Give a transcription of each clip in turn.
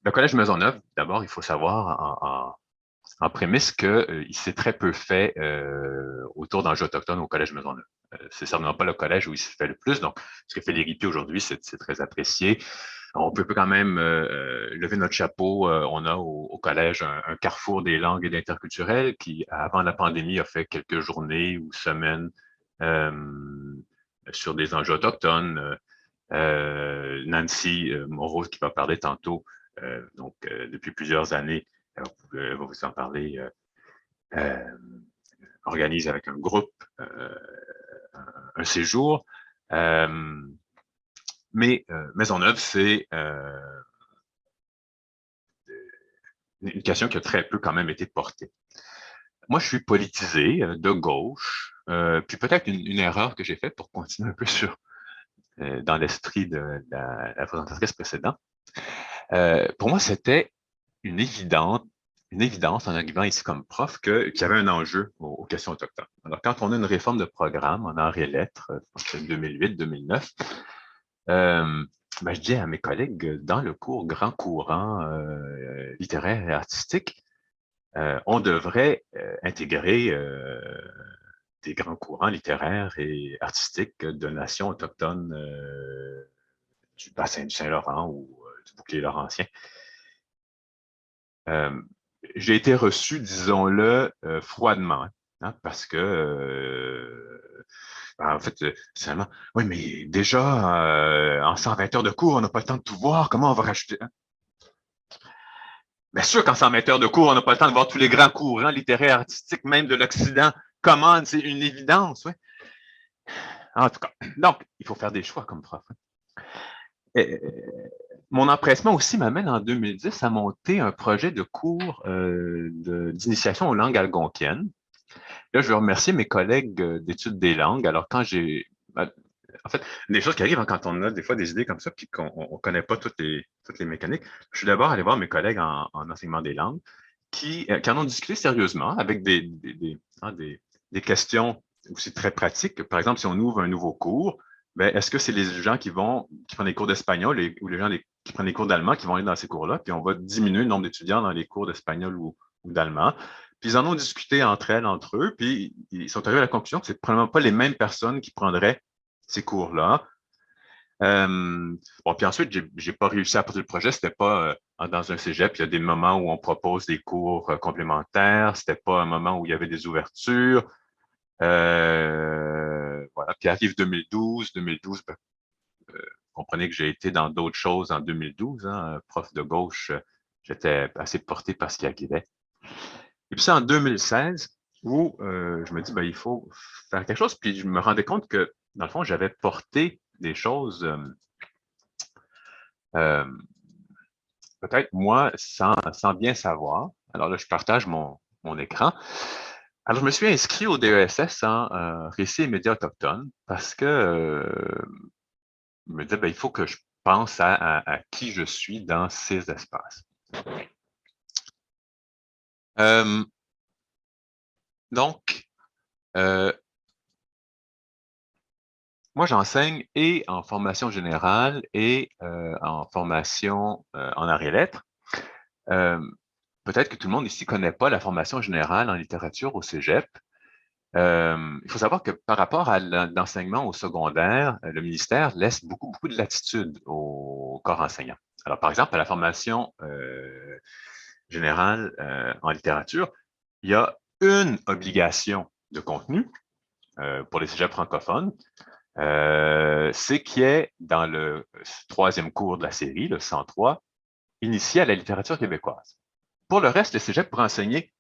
Le Collège Maisonneuve, d'abord, il faut savoir en prémisse qu'il s'est très peu fait autour d'enjeux autochtones au Collège Maisonneuve. C'est certainement pas le collège où il s'est fait le plus. Donc, ce que fait l'IRIPI aujourd'hui, c'est très apprécié. On peut quand même lever notre chapeau. On a au collège un carrefour des langues et d'interculturel qui, avant la pandémie, a fait quelques journées ou semaines euh, sur des enjeux autochtones. Nancy Moreau, qui va parler tantôt, depuis plusieurs années, elle va vous en parler, euh, organise avec un groupe un séjour. Euh, mais Maisonneuve, c'est une question qui a très peu quand même été portée. Moi, je suis politisé de gauche, puis peut-être une erreur que j'ai faite pour continuer un peu dans l'esprit de la présentatrice précédente. Pour moi, c'était une évidente, une évidence en arrivant ici comme prof qu'il y avait un enjeu aux questions autochtones. Alors, quand on a une réforme de programme en arts et lettres, je pense que c'est 2008-2009, je dis à mes collègues, dans le cours grand courant littéraire et artistique, on devrait intégrer des grands courants littéraires et artistiques de nations autochtones du bassin du Saint-Laurent ou du bouclier laurentien. Euh, j'ai été reçu, disons-le, froidement, hein, parce que, en fait, seulement, oui, mais déjà, en 120 heures de cours, on n'a pas le temps de tout voir, comment on va rajouter? Hein? Bien sûr qu'en 120 heures de cours, on n'a pas le temps de voir tous les grands courants littéraires, artistiques, même de l'Occident. Comment, c'est une évidence, oui. En tout cas, donc, il faut faire des choix comme prof. Et, mon empressement aussi m'amène en 2010 à monter un projet de cours d'initiation aux langues algonquiennes. Là, je veux remercier mes collègues d'études des langues. Alors, en fait, des choses qui arrivent hein, quand on a des fois des idées comme ça, puis qu'on ne connaît pas toutes les mécaniques. Je suis d'abord allé voir mes collègues en enseignement des langues qui en ont discuté sérieusement avec des questions aussi très pratiques. Par exemple, si on ouvre un nouveau cours, ben, est-ce que c'est les gens qui prennent des cours d'espagnol ou les gens qui prennent des cours d'allemand qui vont aller dans ces cours-là, puis on va diminuer le nombre d'étudiants dans les cours d'espagnol ou d'allemand. Puis ils en ont discuté entre elles, entre eux, puis ils sont arrivés à la conclusion que c'est probablement pas les mêmes personnes qui prendraient ces cours-là. Bon, puis ensuite, j'ai pas réussi à porter le projet. C'était pas dans un cégep. Il y a des moments où on propose des cours complémentaires. C'était pas un moment où il y avait des ouvertures. Voilà. Puis arrive 2012. 2012, ben, comprenez que j'ai été dans d'autres choses en 2012. Hein, prof de gauche, j'étais assez porté par ce qui arrivait. Et puis c'est en 2016 où je me dis, ben, il faut faire quelque chose. Puis je me rendais compte que, dans le fond, j'avais porté des choses euh, peut-être moi sans bien savoir. Alors là, je partage mon écran. Alors, je me suis inscrit au DESS en récit et médias autochtones parce que je me disais, ben, il faut que je pense à qui je suis dans ces espaces. Euh, donc, euh, moi, j'enseigne et en formation générale et en formation en arts et lettres. Euh, Peut-être que tout le monde ici ne connaît pas la formation générale en littérature au Cégep. Il faut savoir que par rapport à l'enseignement au secondaire, le ministère laisse beaucoup de latitude au corps enseignant. Alors, par exemple, à la formation générale en littérature, il y a une obligation de contenu pour les cégeps francophones, c'est qui est dans le troisième cours de la série, le 103, initié à la littérature québécoise. Pour le reste, le cégep pourrait enseigner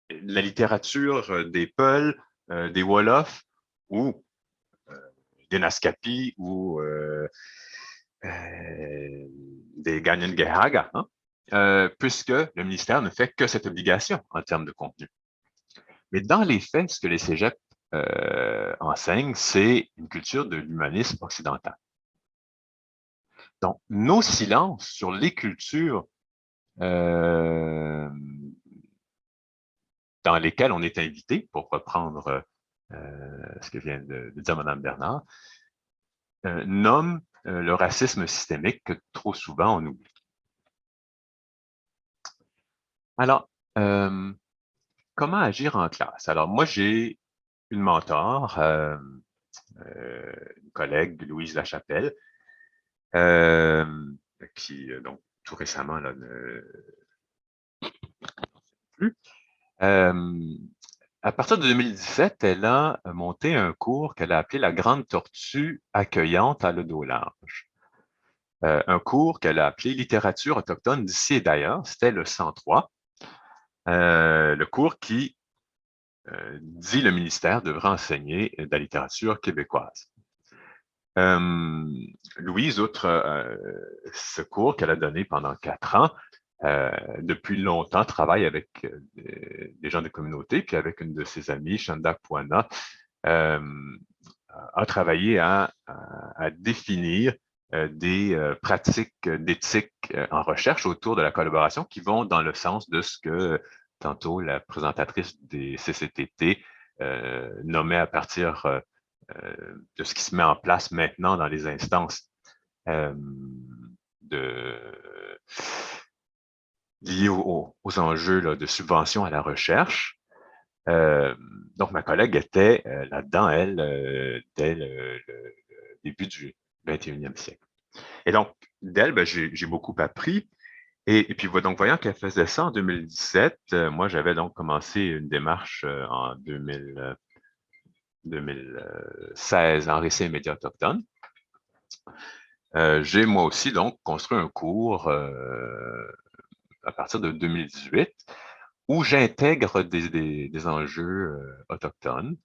la littérature des Peuls, des Wolofs ou des Naskapi ou des Ganyengehaga, hein, puisque le ministère ne fait que cette obligation en termes de contenu. Mais dans les faits, ce que les cégeps enseignent, c'est une culture de l'humanisme occidental. Donc, nos silences sur les cultures dans lesquelles on est invité, pour reprendre ce que vient de dire Mme Bernard, nomment le racisme systémique que trop souvent on oublie. Alors, comment agir en classe? Alors, moi, j'ai une mentor, une collègue, Louise Lachapelle, euh, qui, donc, tout récemment, là, ne plus. Euh, à partir de 2017, elle a monté un cours qu'elle a appelé La Grande Tortue accueillante à le dos large. Un cours qu'elle a appelé Littérature autochtone d'ici et d'ailleurs. C'était le 103. Le cours qui dit le ministère devrait enseigner de la littérature québécoise. Louise, outre ce cours qu'elle a donné pendant 4 ans, depuis longtemps, travaille avec des gens des communautés, puis avec une de ses amies, Chanda Puana, euh, a travaillé à définir des pratiques d'éthique en recherche autour de la collaboration qui vont dans le sens de ce que tantôt la présentatrice des CCTT nommait à partir de ce qui se met en place maintenant dans les instances euh, de, liées aux enjeux là, de subvention à la recherche. Euh, donc, ma collègue était là-dedans, elle, dès le début du 21e siècle. Et donc, d'elle, ben, j'ai beaucoup appris. Et puis, donc, voyant qu'elle faisait ça en 2017, moi, j'avais donc commencé une démarche en 2016 en récit et médias autochtones. J'ai moi aussi donc construit un cours à partir de 2018 où j'intègre des enjeux autochtones,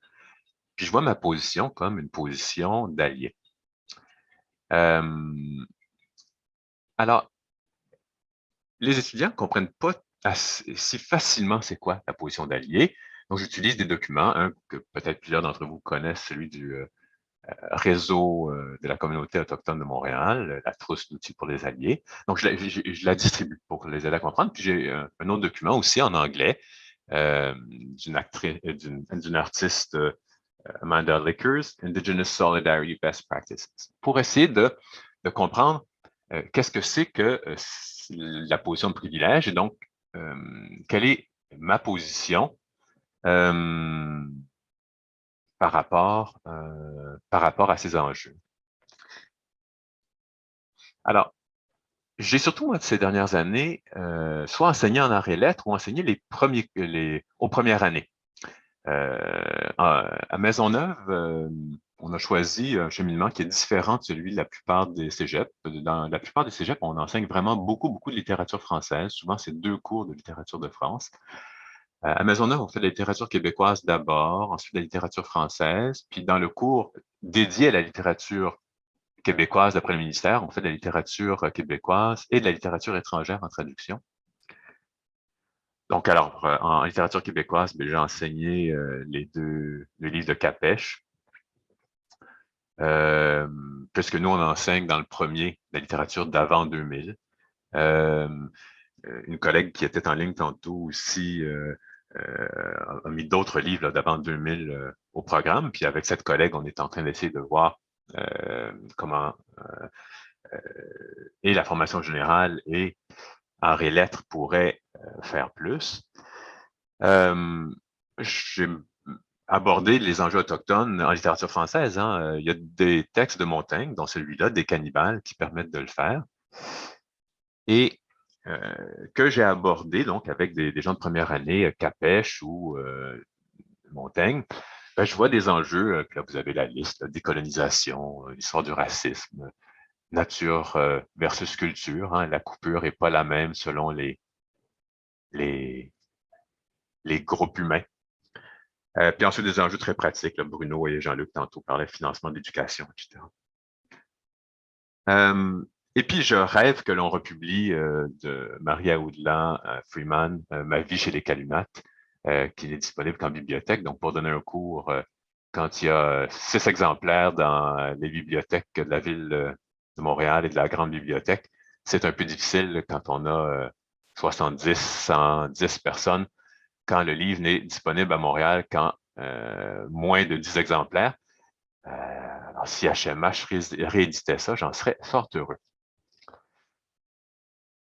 puis je vois ma position comme une position d'allié. Alors, les étudiants ne comprennent pas si facilement c'est quoi la position d'allié. Donc, j'utilise des documents, un que peut-être plusieurs d'entre vous connaissent, celui du réseau de la communauté autochtone de Montréal, la trousse d'outils pour les alliés. Donc, je la distribue pour les aider à comprendre. Puis, j'ai un autre document aussi en anglais d'une artiste, Amanda Lickers, Indigenous Solidarity Best Practices, pour essayer de comprendre qu'est-ce que c'est que la position de privilège et donc quelle est ma position par rapport à ces enjeux. Alors, j'ai surtout, moi, de ces dernières années, soit enseigné en arts et lettres ou enseigné aux premières années. À Maisonneuve, on a choisi un cheminement qui est différent de celui de la plupart des cégeps. Dans la plupart des cégeps, on enseigne vraiment beaucoup, beaucoup de littérature française. Souvent, c'est 2 cours de littérature de France. À Maisonneuve, on fait de la littérature québécoise d'abord, ensuite de la littérature française. Puis dans le cours dédié à la littérature québécoise d'après le ministère, on fait de la littérature québécoise et de la littérature étrangère en traduction. Donc, alors, en littérature québécoise, j'ai enseigné le livre de Capèche, puisque nous, on enseigne dans le premier la littérature d'avant 2000. Une collègue qui était en ligne tantôt aussi a mis d'autres livres d'avant 2000 au programme. Puis avec cette collègue, on est en train d'essayer de voir comment et la formation générale et arts et lettres pourraient faire plus. J'ai abordé les enjeux autochtones en littérature française. Hein. Il y a des textes de Montaigne, dont celui-là, des cannibales, qui permettent de le faire. Et que j'ai abordé donc avec des gens de première année, Capèche ou Montaigne, ben, je vois des enjeux, puis là vous avez la liste, là, décolonisation, l'histoire du racisme, nature versus culture, hein, la coupure n'est pas la même selon les, les groupes humains. Puis ensuite, des enjeux très pratiques. Là, Bruno et Jean-Luc, tantôt, parlaient financement d'éducation, etc. Et puis, je rêve que l'on republie de Maria Oudlan Freeman, Ma vie chez les Calumates, qui n'est disponible qu'en bibliothèque. Donc, pour donner un cours, quand il y a 6 exemplaires dans les bibliothèques de la ville de Montréal et de la grande bibliothèque, c'est un peu difficile quand on a 70, 110 personnes, quand le livre n'est disponible à Montréal qu'en moins de 10 exemplaires. Alors, si HMH rééditait ça, j'en serais fort heureux.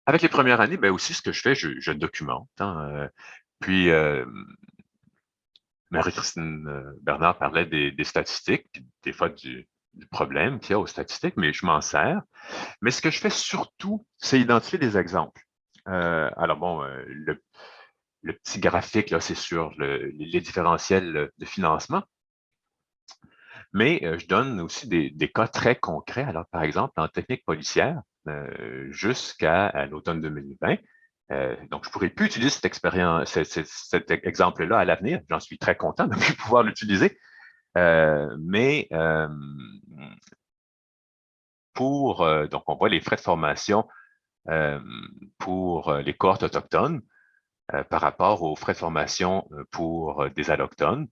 Avec les premières années, ben aussi, ce que je fais, je documente. Hein, puis, Marie-Christine Bernard parlait des statistiques, puis des fois du problème qu'il y a aux statistiques, mais je m'en sers. Mais ce que je fais surtout, c'est identifier des exemples. Alors bon, le petit graphique, là, c'est sur les différentiels de financement, mais je donne aussi des cas très concrets. Alors, par exemple, en technique policière, jusqu'à l'automne 2020, donc je pourrais plus utiliser cette expérience, cet exemple-là à l'avenir. J'en suis très content de plus pouvoir l'utiliser. Mais donc on voit les frais de formation pour les cohortes autochtones par rapport aux frais de formation pour des allochtones.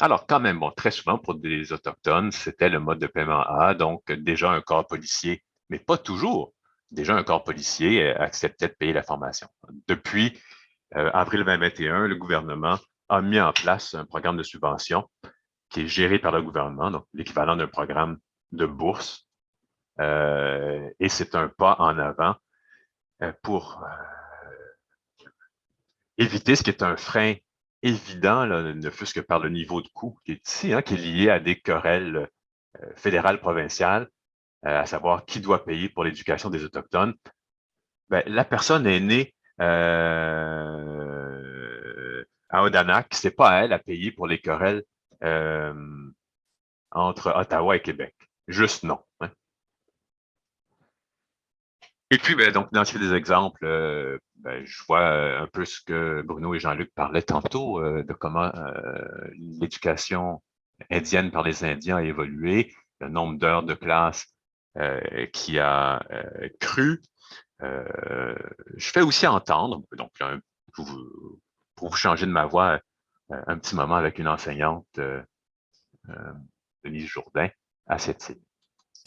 Alors, quand même, bon, très souvent, pour des Autochtones, c'était le mode de paiement A, donc déjà un corps policier, mais pas toujours. Déjà, un corps policier acceptait de payer la formation. Depuis avril 2021, le gouvernement a mis en place un programme de subvention qui est géré par le gouvernement, donc l'équivalent d'un programme de bourse. Et c'est un pas en avant pour éviter ce qui est un frein évident, là, ne fût-ce que par le niveau de coût qui est ici, hein, qui est lié à des querelles fédérales, provinciales, à savoir qui doit payer pour l'éducation des Autochtones. Ben, la personne est née à Odanak, c'est pas à elle à payer pour les querelles entre Ottawa et Québec. Juste non. Hein. Et puis, ben, donc, identifier des exemples, ben, je vois un peu ce que Bruno et Jean-Luc parlaient tantôt de comment l'éducation indienne par les Indiens a évolué, le nombre d'heures de classe qui a cru. Je fais aussi entendre, donc pour vous changer de ma voix, un petit moment avec une enseignante, Denise Jourdain, à cette île.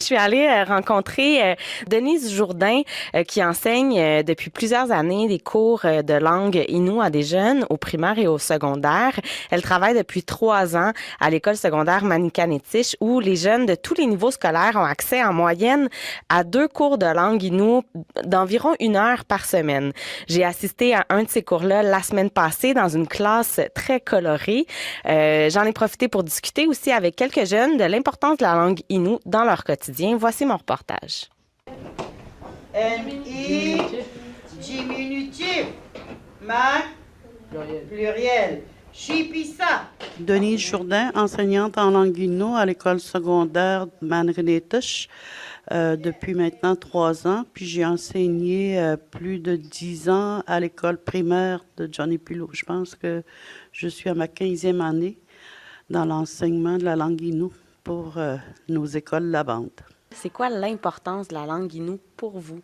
Je suis allée rencontrer Denise Jourdain qui enseigne depuis plusieurs années des cours de langue inou à des jeunes au primaire et au secondaire. Elle travaille depuis 3 ans à l'école secondaire Manikanetich où les jeunes de tous les niveaux scolaires ont accès en moyenne à 2 cours de langue inou d'environ 1 heure par semaine. J'ai assisté à un de ces cours-là la semaine passée dans une classe très colorée. J'en ai profité pour discuter aussi avec quelques jeunes de l'importance de la langue inou dans leur quotidien. Voici mon reportage. M-I, diminutif, ma, pluriel, chipissa. Denise Jourdain, enseignante en langue inou à l'école secondaire Manrenetish depuis maintenant 3 ans. Puis j'ai enseigné plus de 10 ans à l'école primaire de Johnny Pilot. Je pense que je suis à ma 15e année dans l'enseignement de la langue inou pour nos écoles La Bande. C'est quoi l'importance de la langue inou pour vous?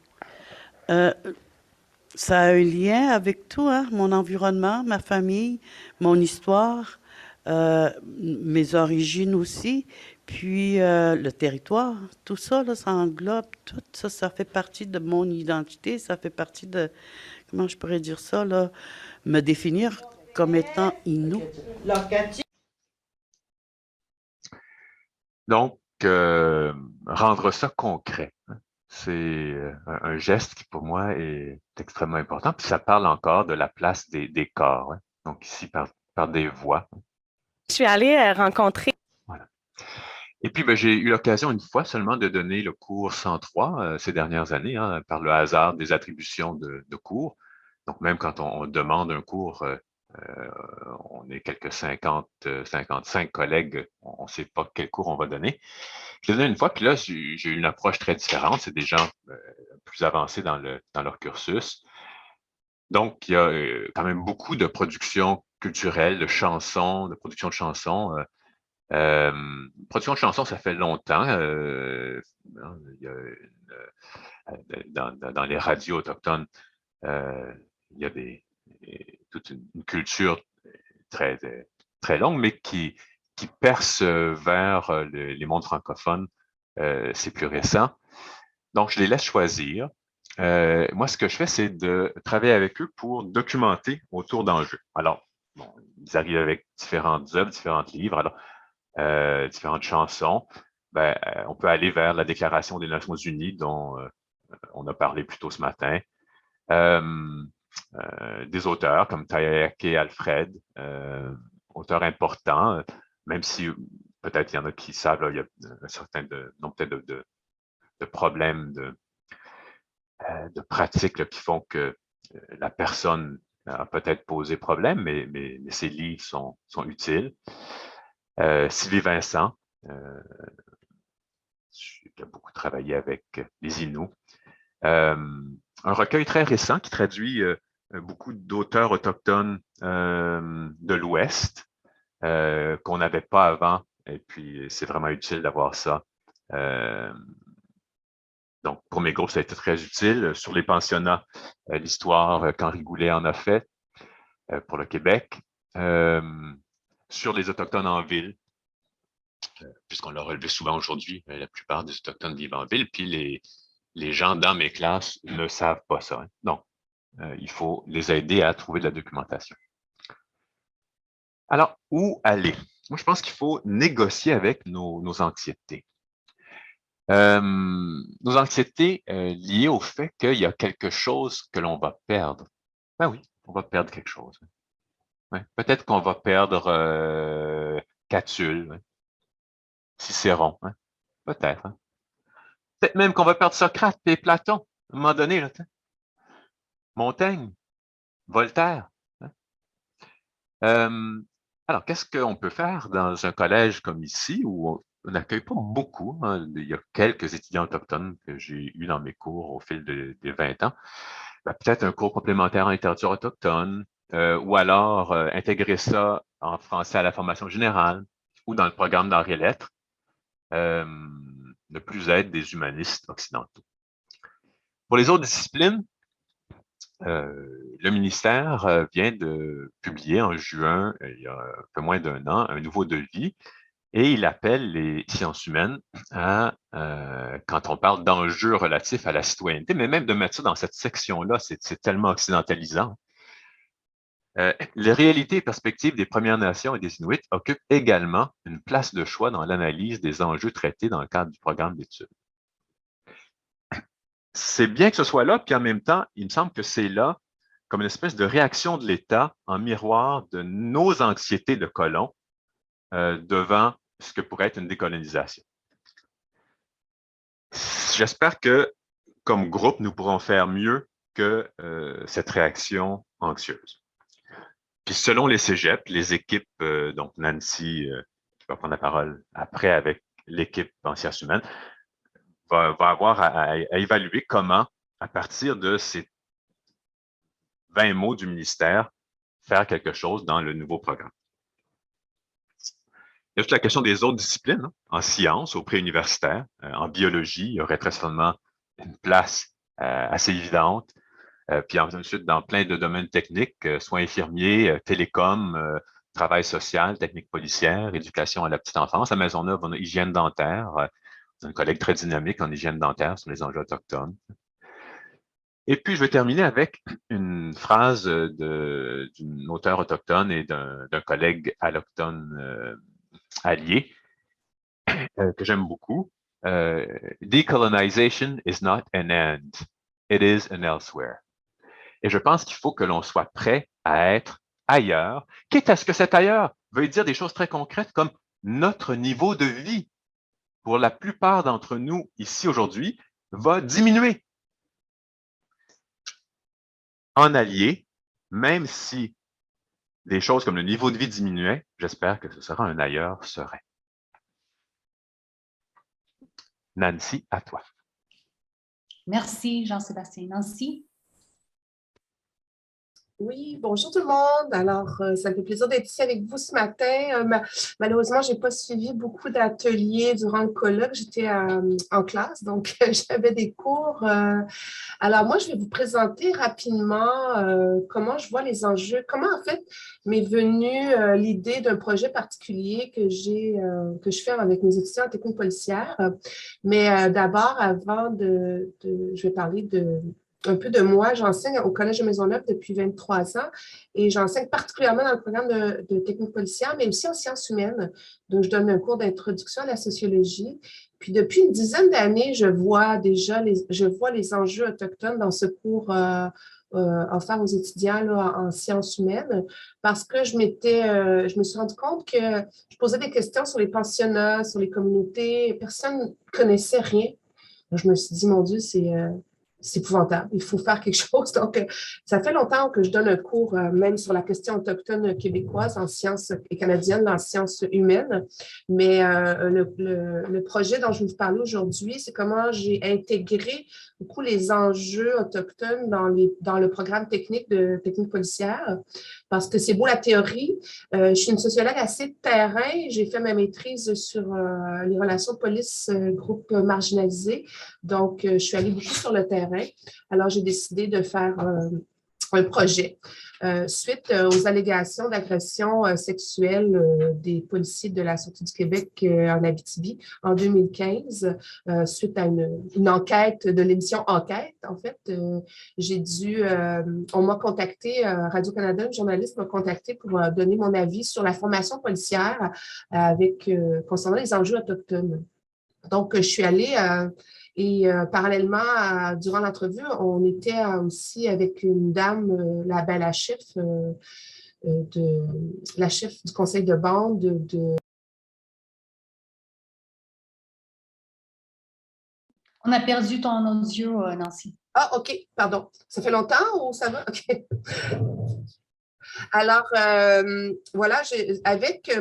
Ça a un lien avec tout, hein? Mon environnement, ma famille, mon histoire, mes origines aussi, puis le territoire, tout ça, là, ça englobe, tout ça, ça fait partie de mon identité, ça fait partie de, comment je pourrais dire ça, là, me définir comme étant inou. Donc, rendre ça concret, hein, c'est un geste qui, pour moi, est extrêmement important. Puis ça parle encore de la place des corps, hein, donc ici par des voix. Je suis allée rencontrer. Voilà. Et puis, ben, j'ai eu l'occasion une fois seulement de donner le cours 103 ces dernières années, hein, par le hasard des attributions de cours. Donc, même quand on demande un cours, on est quelques 50, 55 collègues, on ne sait pas quel cours on va donner. Je l'ai donné une fois, puis là, j'ai eu une approche très différente. C'est des gens plus avancés dans leur cursus. Donc, il y a quand même beaucoup de production culturelle, de chansons, de production de chansons. Production de chansons, ça fait longtemps. Il y a dans les radios autochtones, il y a toute une culture très, très longue, mais qui perce vers les mondes francophones. C'est plus récent. Donc, je les laisse choisir. Moi, ce que je fais, c'est de travailler avec eux pour documenter autour d'enjeux. Alors, bon, ils arrivent avec différentes œuvres, différents livres, alors différentes chansons. Ben, on peut aller vers la Déclaration des Nations Unies, dont on a parlé plus tôt ce matin. Des auteurs comme Taeke Alfred, auteurs importants, même si peut-être il y en a qui savent, là, il y a un certain peut-être de problèmes de pratiques là, qui font que la personne a peut-être posé problème, mais ses livres sont utiles. Sylvie Vincent, qui a beaucoup travaillé avec les Inuits. Un recueil très récent qui traduit beaucoup d'auteurs autochtones de l'Ouest qu'on n'avait pas avant, et puis c'est vraiment utile d'avoir ça. Donc, pour mes groupes, ça a été très utile. Sur les pensionnats, l'histoire qu'Henri Goulet en a fait pour le Québec. Sur les Autochtones en ville, puisqu'on l'a relevé souvent aujourd'hui, la plupart des Autochtones vivent en ville, puis les gens dans mes classes ne savent pas ça. Donc, il faut les aider à trouver de la documentation. Alors, où aller? Moi, je pense qu'il faut négocier avec nos anxiétés. Nos anxiétés liées au fait qu'il y a quelque chose que l'on va perdre. Ben oui, on va perdre quelque chose. Ouais. Peut-être qu'on va perdre Catulle, Cicéron, hein? Peut-être. Hein? Peut-être même qu'on va perdre Socrate et Platon, à un moment donné, là, Montaigne, Voltaire. Hein? Alors, qu'est-ce qu'on peut faire dans un collège comme ici, où on n'accueille pas beaucoup, hein? Il y a quelques étudiants autochtones que j'ai eus dans mes cours au fil des 20 ans. Ben, peut-être un cours complémentaire en littérature autochtone, ou alors intégrer ça en français à la formation générale, ou dans le programme d'art et lettres. Ne plus être des humanistes occidentaux. Pour les autres disciplines, le ministère vient de publier en juin, il y a un peu moins d'un an, un nouveau devis, et il appelle les sciences humaines à, quand on parle d'enjeux relatifs à la citoyenneté, mais même de mettre ça dans cette section-là, c'est tellement occidentalisant. Les réalités et perspectives des Premières Nations et des Inuits occupent également une place de choix dans l'analyse des enjeux traités dans le cadre du programme d'études. C'est bien que ce soit là, puis en même temps, il me semble que c'est là comme une espèce de réaction de l'État en miroir de nos anxiétés de colons devant ce que pourrait être une décolonisation. J'espère que, comme groupe, nous pourrons faire mieux que cette réaction anxieuse. Puis selon les cégeps, les équipes, donc Nancy, qui va prendre la parole après avec l'équipe en sciences humaines, va avoir à évaluer comment, à partir de ces 20 mots du ministère, faire quelque chose dans le nouveau programme. Il y a toute la question des autres disciplines, hein, en sciences, au préuniversitaire, en biologie, il y aurait très certainement une place assez évidente. Puis ensuite, dans plein de domaines techniques, soins infirmiers, télécom, travail social, technique policière, éducation à la petite enfance. À Maisonneuve, on a hygiène dentaire. Un collègue très dynamique en hygiène dentaire sur les enjeux autochtones. Et puis, je vais terminer avec une phrase d'une auteure autochtone et d'un collègue allochtone allié que j'aime beaucoup. Decolonization is not an end, it is an elsewhere. Et je pense qu'il faut que l'on soit prêt à être ailleurs, quitte à ce que cet ailleurs veuille dire des choses très concrètes comme notre niveau de vie, pour la plupart d'entre nous ici aujourd'hui, va diminuer. En allié, même si des choses comme le niveau de vie diminuait, j'espère que ce sera un ailleurs serein. Nancy, à toi. Merci, Jean-Sébastien. Nancy? Oui, bonjour tout le monde. Alors, ça me fait plaisir d'être ici avec vous ce matin. Malheureusement, je n'ai pas suivi beaucoup d'ateliers durant le colloque. J'étais en classe, donc j'avais des cours. Alors, moi, je vais vous présenter rapidement comment je vois les enjeux, comment en fait m'est venue l'idée d'un projet particulier que je fais avec mes étudiants en technique policière. Mais d'abord, je vais parler un peu de moi. J'enseigne au Collège de Maisonneuve depuis 23 ans et j'enseigne particulièrement dans le programme de technique policière, mais aussi en sciences humaines. Donc, je donne un cours d'introduction à la sociologie. Puis, depuis une dizaine d'années, je vois les enjeux autochtones dans ce cours offert aux étudiants là, en sciences humaines parce que je me suis rendu compte que je posais des questions sur les pensionnats, sur les communautés. Personne ne connaissait rien. Je me suis dit, mon Dieu, c'est épouvantable, il faut faire quelque chose. Donc, ça fait longtemps que je donne un cours même sur la question autochtone québécoise en sciences et canadienne, en sciences humaines. Mais le projet dont je vais vous parler aujourd'hui, c'est comment j'ai intégré beaucoup les enjeux autochtones dans le programme technique de technique policière. Parce que c'est beau la théorie. Je suis une sociologue assez terrain. J'ai fait ma maîtrise sur les relations police-groupes marginalisés. Donc, je suis allée beaucoup sur le terrain. Alors, j'ai décidé de faire un projet suite aux allégations d'agression sexuelle des policiers de la Sûreté du Québec en Abitibi en 2015, suite à une enquête de l'émission Enquête, en fait. On m'a contacté, Radio-Canada, un journaliste m'a contacté pour donner mon avis sur la formation policière concernant les enjeux autochtones. Donc, je suis allée parallèlement, durant l'entrevue, on était aussi avec une dame, la chef du conseil de bande On a perdu ton audio, Nancy. Ah, OK, pardon. Ça fait longtemps ou ça va? OK. Alors, voilà,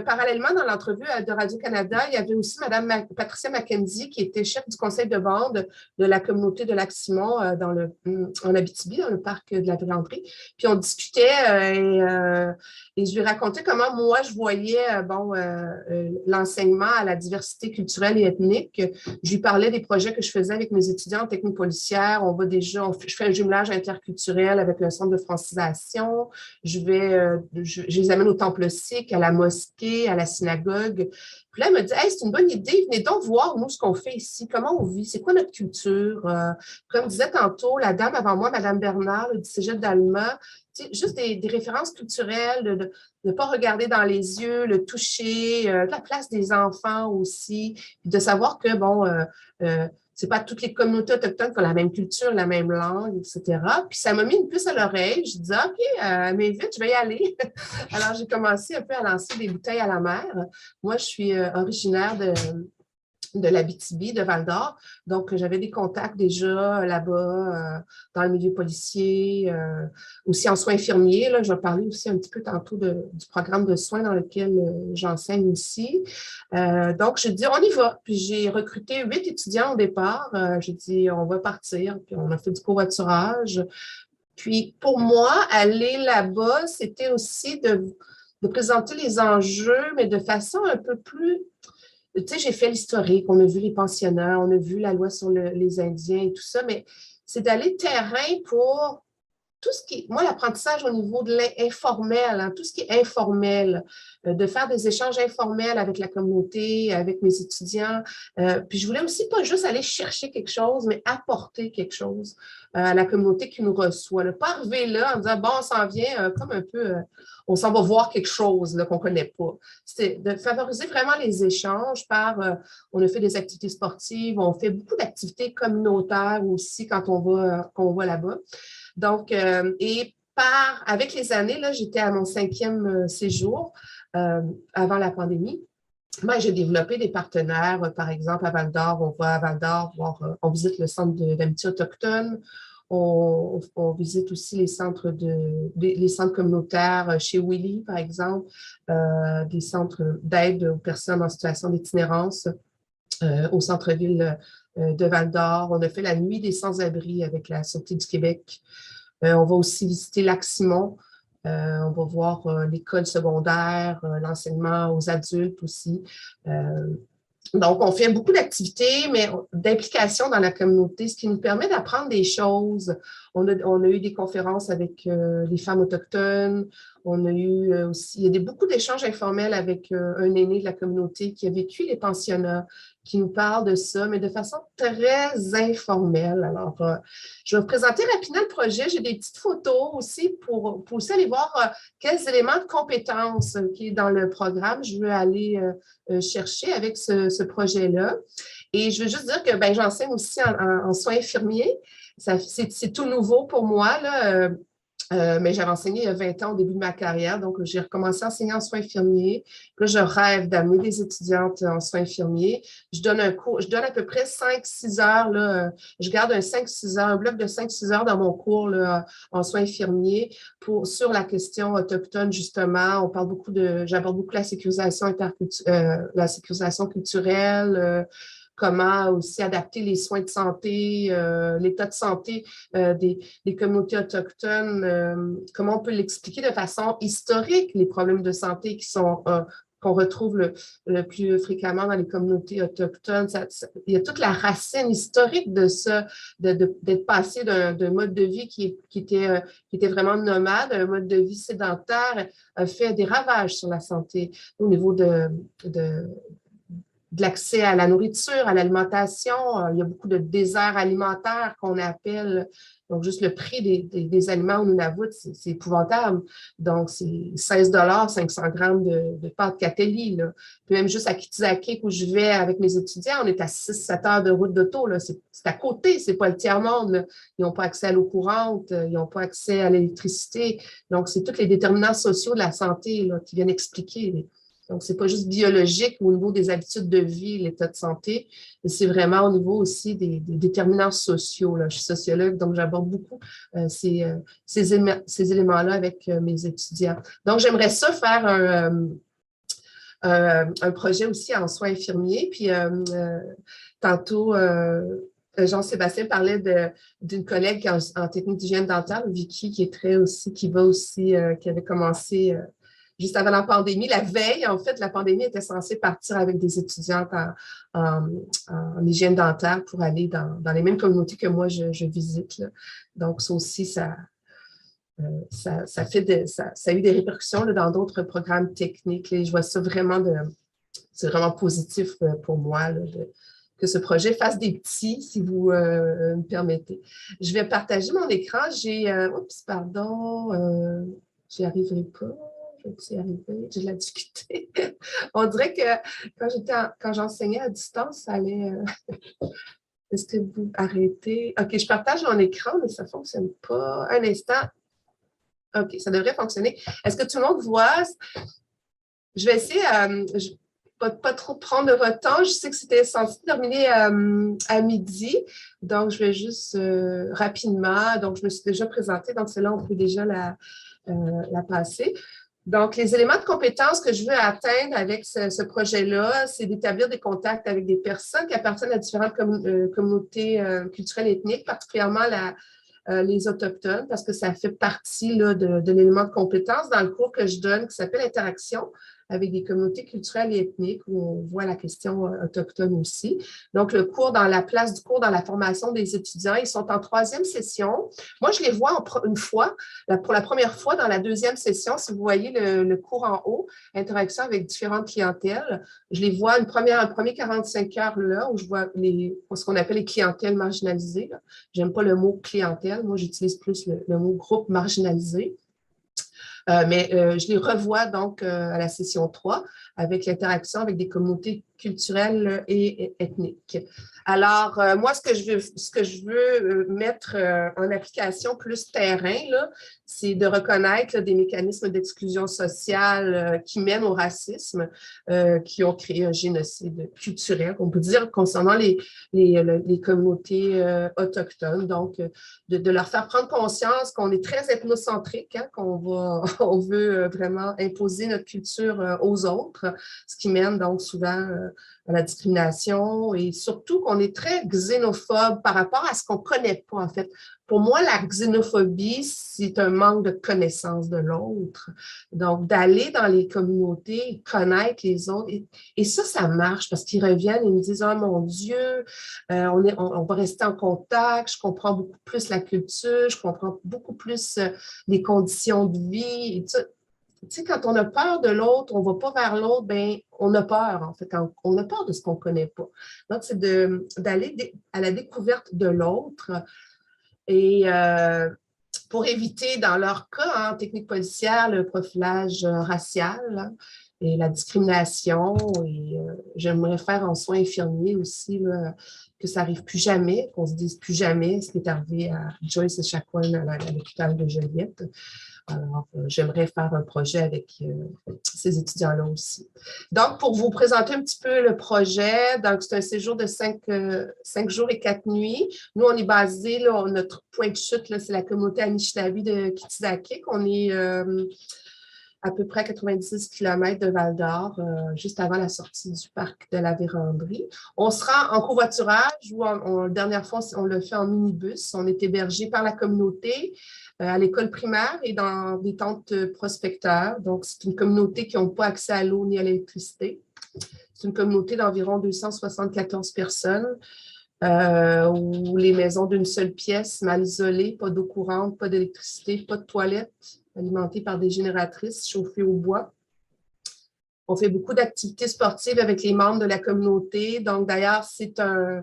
parallèlement dans l'entrevue de Radio-Canada, il y avait aussi Mme Patricia Mackenzie, qui était chef du conseil de bande de la communauté de Lac-Simon en Abitibi, dans le parc de la Vélandrie. Puis on discutait et je lui racontais comment moi, je voyais l'enseignement à la diversité culturelle et ethnique. Je lui parlais des projets que je faisais avec mes étudiants en technique policière. Je fais un jumelage interculturel avec le centre de francisation. Je les amène au temple sikh, à la mosquée, à la synagogue. Puis là, elle me dit, hey, c'est une bonne idée, venez donc voir, nous, ce qu'on fait ici, comment on vit, c'est quoi notre culture. Comme disait tantôt la dame avant moi, Mme Bernard, du Cégep d'Alma, juste des références culturelles, de ne pas regarder dans les yeux, le toucher, la place des enfants aussi, puis de savoir que, c'est pas toutes les communautés autochtones qui ont la même culture, la même langue, etc. Puis ça m'a mis une puce à l'oreille. Je disais, OK, mais vite, je vais y aller. Alors, j'ai commencé un peu à lancer des bouteilles à la mer. Moi, je suis originaire de l'Abitibi, de Val-d'Or. Donc, j'avais des contacts déjà là-bas, dans le milieu policier, aussi en soins infirmiers. Là, je vais parler aussi un petit peu tantôt du programme de soins dans lequel j'enseigne aussi. Donc, j'ai dit, on y va. Puis, j'ai recruté 8 étudiants au départ. J'ai dit, on va partir. Puis, on a fait du covoiturage. Puis, pour moi, aller là-bas, c'était aussi de présenter les enjeux, mais de façon un peu plus... Tu sais, j'ai fait l'historique, on a vu les pensionnats, on a vu la loi sur les Indiens et tout ça, mais c'est d'aller terrain pour tout ce qui est, moi, l'apprentissage au niveau de l'informel, tout ce qui est informel, de faire des échanges informels avec la communauté, avec mes étudiants. Puis je voulais aussi pas juste aller chercher quelque chose, mais apporter quelque chose à la communauté qui nous reçoit. Ne pas arriver là en disant, bon, on s'en vient comme un peu, on s'en va voir quelque chose qu'on ne connaît pas. C'est de favoriser vraiment les échanges on a fait des activités sportives, on fait beaucoup d'activités communautaires aussi quand on va là-bas. Donc, avec les années, là, j'étais à mon 5e séjour avant la pandémie. Moi, j'ai développé des partenaires, par exemple, à Val-d'Or. On va à Val-d'Or on visite le centre d'amitié autochtone. On visite aussi les centres communautaires chez Willy, par exemple, des centres d'aide aux personnes en situation d'itinérance au centre-ville de Val-d'Or. On a fait la nuit des sans-abri avec la Sûreté du Québec. On va aussi visiter Lac-Simon. On va voir l'école secondaire, l'enseignement aux adultes aussi. Donc, on fait beaucoup d'activités, mais d'implication dans la communauté, ce qui nous permet d'apprendre des choses. On a eu des conférences avec les femmes autochtones. On a eu aussi, il y a beaucoup d'échanges informels avec un aîné de la communauté qui a vécu les pensionnats, qui nous parle de ça, mais de façon très informelle. Alors, je vais vous présenter rapidement le projet. J'ai des petites photos aussi pour aussi aller voir quels éléments de compétences qui est dans le programme je veux aller chercher avec ce projet-là. Et je veux juste dire que j'enseigne aussi en soins infirmiers. C'est tout nouveau pour moi, là. Mais j'avais enseigné il y a 20 ans au début de ma carrière, donc j'ai recommencé à enseigner en soins infirmiers. Là, je rêve d'amener des étudiantes en soins infirmiers. Je donne un cours, je donne à peu près 5-6 heures, là, je garde un 5-6 heures, un bloc de 5-6 heures dans mon cours là, en soins infirmiers sur la question autochtone, justement. J'aborde beaucoup la sécurisation culturelle, comment aussi adapter les soins de santé, l'état de santé des communautés autochtones, comment on peut l'expliquer de façon historique, les problèmes de santé qu'on retrouve le plus fréquemment dans les communautés autochtones. Il y a toute la racine historique de ça, d'être passé d'un mode de vie qui était vraiment nomade, un mode de vie sédentaire, a fait des ravages sur la santé au niveau de l'accès à la nourriture, à l'alimentation. Il y a beaucoup de déserts alimentaires qu'on appelle. Donc, juste le prix des aliments au Nunavut, c'est épouvantable. Donc, c'est 16 500 grammes de pâte Catelli, là. Puis même juste à Kitizakik, où je vais avec mes étudiants, on est à 6-7 heures de route d'auto, là. C'est à côté, c'est pas le tiers-monde, là. Ils n'ont pas accès à l'eau courante, ils n'ont pas accès à l'électricité. Donc, c'est tous les déterminants sociaux de la santé là, qui viennent expliquer. Donc, ce n'est pas juste biologique au niveau des habitudes de vie, l'état de santé, mais c'est vraiment au niveau aussi des déterminants sociaux, là. Je suis sociologue, donc j'aborde beaucoup ces éléments-là avec mes étudiants. Donc, j'aimerais ça faire un projet aussi en soins infirmiers. Puis, tantôt, Jean-Sébastien parlait d'une collègue en technique d'hygiène dentaire, Vicky, qui avait commencé juste avant la pandémie. La veille, en fait, la pandémie était censée partir avec des étudiantes en hygiène dentaire pour aller dans les mêmes communautés que moi, je visite, là. Donc, ça aussi, ça a eu des répercussions là, dans d'autres programmes techniques. Là. Je vois ça vraiment, c'est vraiment positif pour moi là, que ce projet fasse des petits, si vous me permettez. Je vais partager mon écran. J'y arriverai pas. Je vais y arriver. J'ai de la difficulté. On dirait que quand j'enseignais à distance, ça allait... Est-ce que vous arrêtez? OK, je partage mon écran, mais ça ne fonctionne pas. Un instant. OK, ça devrait fonctionner. Est-ce que tout le monde voit? Je vais essayer, pas trop prendre de votre temps. Je sais que c'était censé terminer à midi, donc je vais juste rapidement. Donc, je me suis déjà présentée, donc celle-là, on peut déjà la passer. Donc, les éléments de compétences que je veux atteindre avec ce projet-là, c'est d'établir des contacts avec des personnes qui appartiennent à différentes communautés culturelles et ethniques, particulièrement les Autochtones, parce que ça fait partie là, de l'élément de compétence dans le cours que je donne qui s'appelle Interaction avec des communautés culturelles et ethniques où on voit la question autochtone aussi. Donc, la place du cours dans la formation des étudiants, ils sont en 3e session. Moi, je les vois une fois, pour la première fois dans la 2e session, si vous voyez le cours en haut, Interaction avec différentes clientèles. Je les vois un premier 45 heures là, où je vois ce qu'on appelle les clientèles marginalisées. J'aime pas le mot clientèle, moi j'utilise plus le mot groupe marginalisé. Mais je les revois donc à la session 3 avec l'interaction avec des communautés culturelles et ethniques. Alors, moi, ce que je veux mettre en application plus terrain, là, c'est de reconnaître là, des mécanismes d'exclusion sociale qui mènent au racisme, qui ont créé un génocide culturel, on peut dire, concernant les communautés autochtones. Donc, de leur faire prendre conscience qu'on est très ethnocentrique, hein, on veut vraiment imposer notre culture aux autres, ce qui mène donc souvent à la discrimination et surtout qu'on est très xénophobe par rapport à ce qu'on ne connaît pas, en fait. Pour moi, la xénophobie, c'est un manque de connaissance de l'autre. Donc, d'aller dans les communautés, connaître les autres. Et ça marche parce qu'ils reviennent et me disent « Oh mon Dieu, on va rester en contact, je comprends beaucoup plus la culture, je comprends beaucoup plus les conditions de vie. » Et tout ça. tu sais, quand on a peur de l'autre, on ne va pas vers l'autre, bien, on a peur, en fait. Quand on a peur de ce qu'on ne connaît pas. Donc, c'est d'aller à la découverte de l'autre et pour éviter, dans leur cas, en technique policière, le profilage racial là, et la discrimination. Et j'aimerais faire en soins infirmiers aussi là, que ça n'arrive plus jamais, qu'on ne se dise plus jamais ce qui est arrivé à Joyce Echaquan à l'hôpital de Joliette. Alors, j'aimerais faire un projet avec ces étudiants-là aussi. Donc, pour vous présenter un petit peu le projet, donc c'est un séjour de 5 jours et 4 nuits. Nous, on est basé, là, notre point de chute, c'est la communauté Anishinaabe de Kitsakik. On est à peu près à 90 km de Val-d'Or, juste avant la sortie du parc de la Vérandrie. On sera en covoiturage ou la dernière fois, on l'a fait en minibus. On est hébergé par la communauté à l'école primaire et dans des tentes prospecteurs. Donc, c'est une communauté qui n'a pas accès à l'eau ni à l'électricité. C'est une communauté d'environ 274 personnes où les maisons d'une seule pièce, mal isolées, pas d'eau courante, pas d'électricité, pas de toilettes, alimentées par des génératrices chauffées au bois. On fait beaucoup d'activités sportives avec les membres de la communauté. Donc, d'ailleurs, c'est un...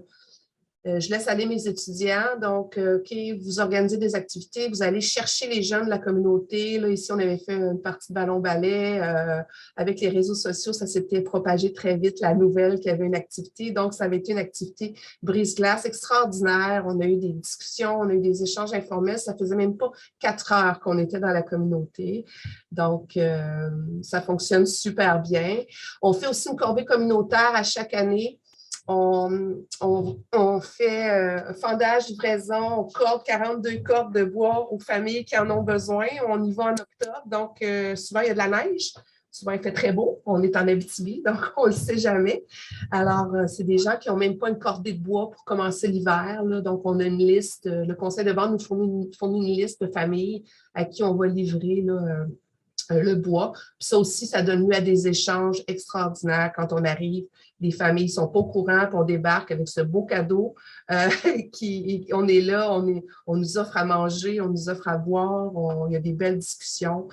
je laisse aller mes étudiants. Donc, OK, vous organisez des activités, vous allez chercher les jeunes de la communauté. Là, ici, on avait fait une partie de ballon-ballet. Avec les réseaux sociaux, ça s'était propagé très vite, la nouvelle qu'il y avait une activité. Donc, ça avait été une activité brise-glace extraordinaire. On a eu des discussions, on a eu des échanges informels. Ça faisait même pas 4 heures qu'on était dans la communauté. Donc, ça fonctionne super bien. On fait aussi une corvée communautaire à chaque année. On fait un fendage, livraison, on corde 42 cordes de bois aux familles qui en ont besoin. On y va en octobre, donc souvent il y a de la neige. Souvent, il fait très beau. On est en Abitibi, donc on ne le sait jamais. Alors, c'est des gens qui n'ont même pas une cordée de bois pour commencer l'hiver. Donc, on a une liste. Le conseil de vente nous fournit une liste de familles à qui on va livrer là, le bois. Puis ça aussi, ça donne lieu à des échanges extraordinaires quand on arrive. Les familles ne sont pas au courant, puis on débarque avec ce beau cadeau. On est là, on nous offre à manger, on nous offre à boire, il y a des belles discussions.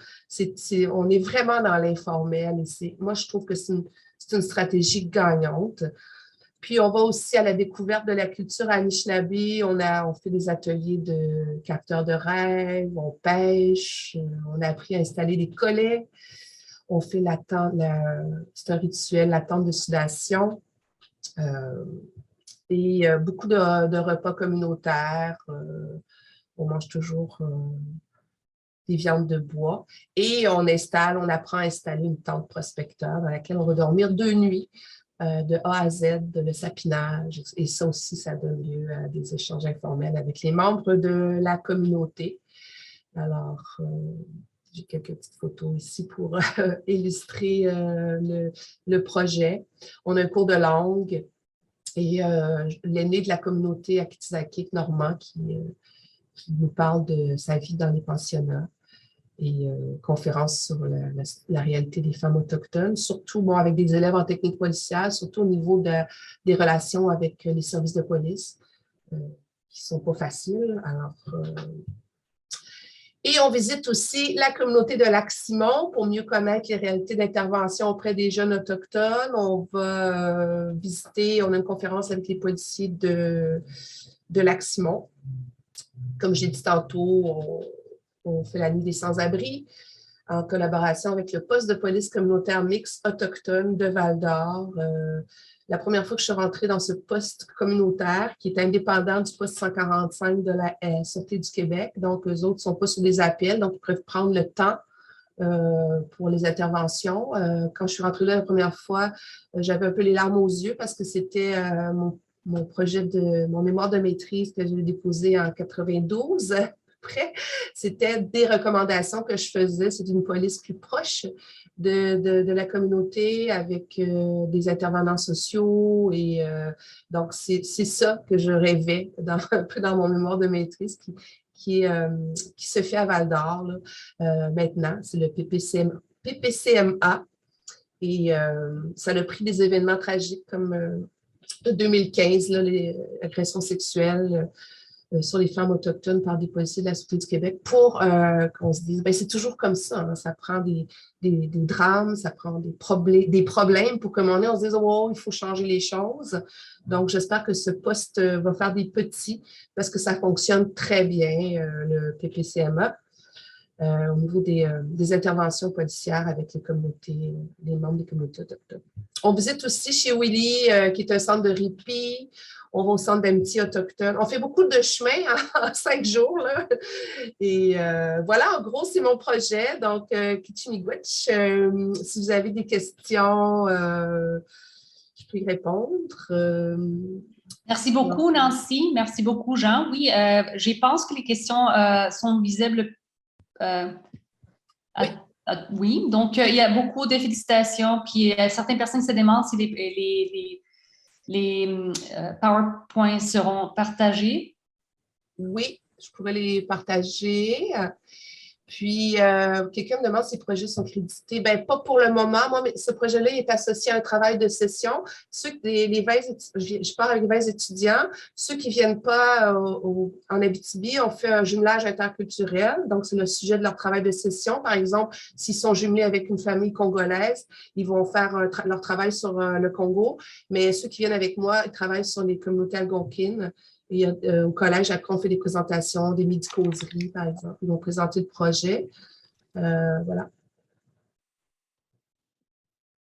On est vraiment dans l'informel. Moi, je trouve que c'est une stratégie gagnante. Puis, on va aussi à la découverte de la culture Anishinaabe. On fait des ateliers de capteurs de rêves, on pêche, on a appris à installer des collets. On fait c'est un rituel, la tente de sudation. Et beaucoup de repas communautaires. On mange toujours des viandes de bois. Et on apprend à installer une tente prospecteur dans laquelle on va dormir 2 nuits. De A à Z, de le sapinage. Et ça aussi, ça donne lieu à des échanges informels avec les membres de la communauté. Alors, j'ai quelques petites photos ici pour illustrer le projet. On a un cours de langue et l'aîné de la communauté à Kitsakik, Normand, qui nous parle de sa vie dans les pensionnats. Et conférences sur la réalité des femmes autochtones, surtout avec des élèves en technique policière, surtout au niveau des relations avec les services de police, qui ne sont pas faciles. Alors, et on visite aussi la communauté de Lac-Simon pour mieux connaître les réalités d'intervention auprès des jeunes autochtones. On va on a une conférence avec les policiers de Lac-Simon. Comme j'ai dit tantôt, on fait la nuit des sans-abri en collaboration avec le poste de police communautaire mixte autochtone de Val-d'Or. La première fois que je suis rentrée dans ce poste communautaire qui est indépendant du poste 145 de la Sûreté du Québec. Donc, eux autres ne sont pas sur des appels, donc ils peuvent prendre le temps pour les interventions. Quand je suis rentrée là la première fois, j'avais un peu les larmes aux yeux parce que c'était mon projet mon mémoire de maîtrise que j'ai déposé en 92. Après, c'était des recommandations que je faisais. C'est une police plus proche de la communauté avec des intervenants sociaux. Et donc, c'est ça que je rêvais un peu dans mon mémoire de maîtrise qui se fait à Val-d'Or maintenant. C'est le PPCMA. Et ça a pris des événements tragiques comme 2015, les agressions sexuelles. sur les femmes autochtones par des policiers de la Sûreté du Québec pour qu'on se dise, ben c'est toujours comme ça, hein, ça prend des drames, ça prend des problèmes pour que on se dise, oh, il faut changer les choses. Donc, j'espère que ce poste va faire des petits parce que ça fonctionne très bien, le PPCMA. Au niveau des interventions policières avec les communautés, les membres des communautés autochtones. On visite aussi chez Willy, qui est un centre de répit. On va au centre d'amitié autochtone. On fait beaucoup de chemin en 5 jours. Là. Et voilà, en gros, c'est mon projet. Donc, Kichimiigwech, si vous avez des questions, je peux y répondre. Merci beaucoup, Nancy. Merci beaucoup, Jean. Oui, je pense que les questions sont visibles. Oui, donc il y a beaucoup de félicitations. Puis certaines personnes se demandent si les PowerPoints seront partagés. Oui, je pourrais les partager. Puis, quelqu'un me demande si les projets sont crédités. Bien, pas pour le moment. Moi, mais ce projet-là est associé à un travail de session. Je parle avec les 20 étudiants. Ceux qui ne viennent pas en Abitibi, on fait un jumelage interculturel. Donc, c'est le sujet de leur travail de session. Par exemple, s'ils sont jumelés avec une famille congolaise, ils vont faire leur travail sur le Congo. Mais ceux qui viennent avec moi, ils travaillent sur les communautés algonquines. Et au collège, après, on fait des présentations, des midi-causeries, par exemple. Ils vont présenter le projet. Voilà.